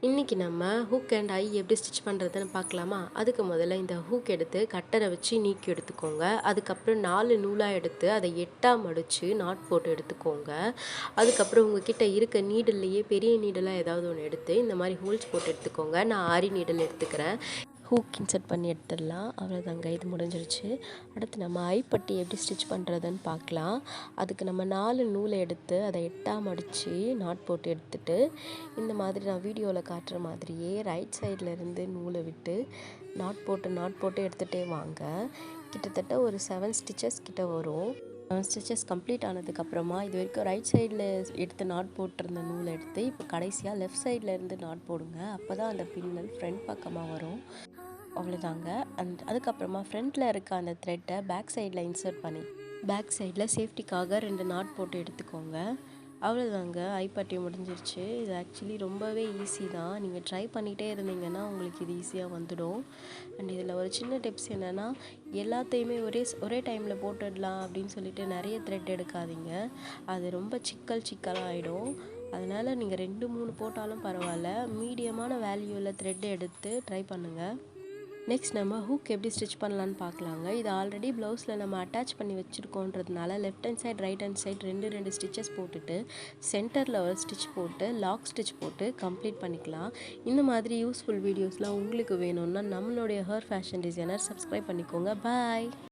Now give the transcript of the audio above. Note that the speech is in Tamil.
இன்றைக்கி நம்ம ஹூக் அண்ட் ஐ எப்படி ஸ்டிச் பண்ணுறதுன்னு பார்க்கலாமா? அதுக்கு முதல்ல இந்த ஹூக் எடுத்து கட்டரை வச்சு நீக்கி எடுத்துக்கோங்க. அதுக்கப்புறம் 4 நூலாக எடுத்து அதை 8ஆ மடித்து நாட் போட்டு எடுத்துக்கோங்க. அதுக்கப்புறம் உங்ககிட்ட இருக்க நீடில்லையே பெரிய நீடலாக ஏதாவது ஒன்று எடுத்து இந்த மாதிரி ஹோல்ஸ் போட்டு எடுத்துக்கோங்க. நான் ஆரி நீடல் எடுத்துக்கிறேன். ஹூக் இன்சர்ட் பண்ணி எடுத்துடலாம். அவ்வளோதாங்க, இது முடிஞ்சிருச்சு. அடுத்து நம்ம ஐப்பட்டி எப்படி ஸ்டிச் பண்ணுறதுன்னு பார்க்கலாம். அதுக்கு நம்ம 4 நூலை எடுத்து அதை 8ஆ மடித்து நாட் போட்டு எடுத்துட்டு இந்த மாதிரி நான் வீடியோவில் காட்டுற மாதிரியே ரைட் சைடில் இருந்து நூலை விட்டு நாட் போட்டு எடுத்துகிட்டே வாங்க. கிட்டத்தட்ட ஒரு 7 ஸ்டிச்சஸ் கிட்ட வரும். ஸ்டிச்சஸ் கம்ப்ளீட் ஆனதுக்கப்புறமா இது வரைக்கும் ரைட் சைடில் எடுத்து நாட் போட்டிருந்த நூலை எடுத்து இப்போ கடைசியாக லெஃப்ட் சைடில் இருந்து நாட் போடுங்க. அப்போ தான் அந்த பின்னல் ஃப்ரண்ட் பக்கமாக வரும். அவ்வளோதாங்க. அதுக்கப்புறமா ஃப்ரண்ட்டில் இருக்க அந்த த்ரெட்டை பேக் சைடில் இன்சர்ட் பண்ணி பேக் சைடில் சேஃப்டிக்காக 2 நாட் போட்டு எடுத்துக்கோங்க. அவ்வளோதாங்க, ஐப்பட்டி முடிஞ்சிருச்சு. இது ஆக்சுவலி ரொம்பவே ஈஸி தான். நீங்கள் ட்ரை பண்ணிகிட்டே இருந்தீங்கன்னா உங்களுக்கு இது ஈஸியாக வந்துடும். அண்ட் இதில் ஒரு சின்ன டிப்ஸ் என்னென்னா, எல்லாத்தையுமே ஒரே டைமில் போட்டுடலாம் அப்படின்னு சொல்லிட்டு நிறைய த்ரெட் எடுக்காதீங்க. அது ரொம்ப சிக்கலாக ஆகிடும். அதனால் நீங்கள் 2 3 போட்டாலும் பரவாயில்ல, மீடியமான வேல்யூவில் த்ரெட் எடுத்து ட்ரை பண்ணுங்கள். நெக்ஸ்ட் நம்ம ஹூக் எப்படி ஸ்டிச் பண்ணலான்னு பார்க்கலாங்க. இது ஆல்ரெடி ப்ளவுஸில் நம்ம அட்டாச் பண்ணி வச்சுருக்கோன்றதுனால left hand side right hand side ரெண்டு ஸ்டிச்சஸ் போட்டுட்டு சென்டரில் ஒரு ஸ்டிச் போட்டு லாக் ஸ்டிச் போட்டு கம்ப்ளீட் பண்ணிக்கலாம். இந்த மாதிரி யூஸ்ஃபுல் வீடியோஸ்லாம் உங்களுக்கு வேணும்னா நம்மளுடைய ஹேர் ஃபேஷன் டிசைனர் சப்ஸ்கிரைப் பண்ணிக்கோங்க. பாய்.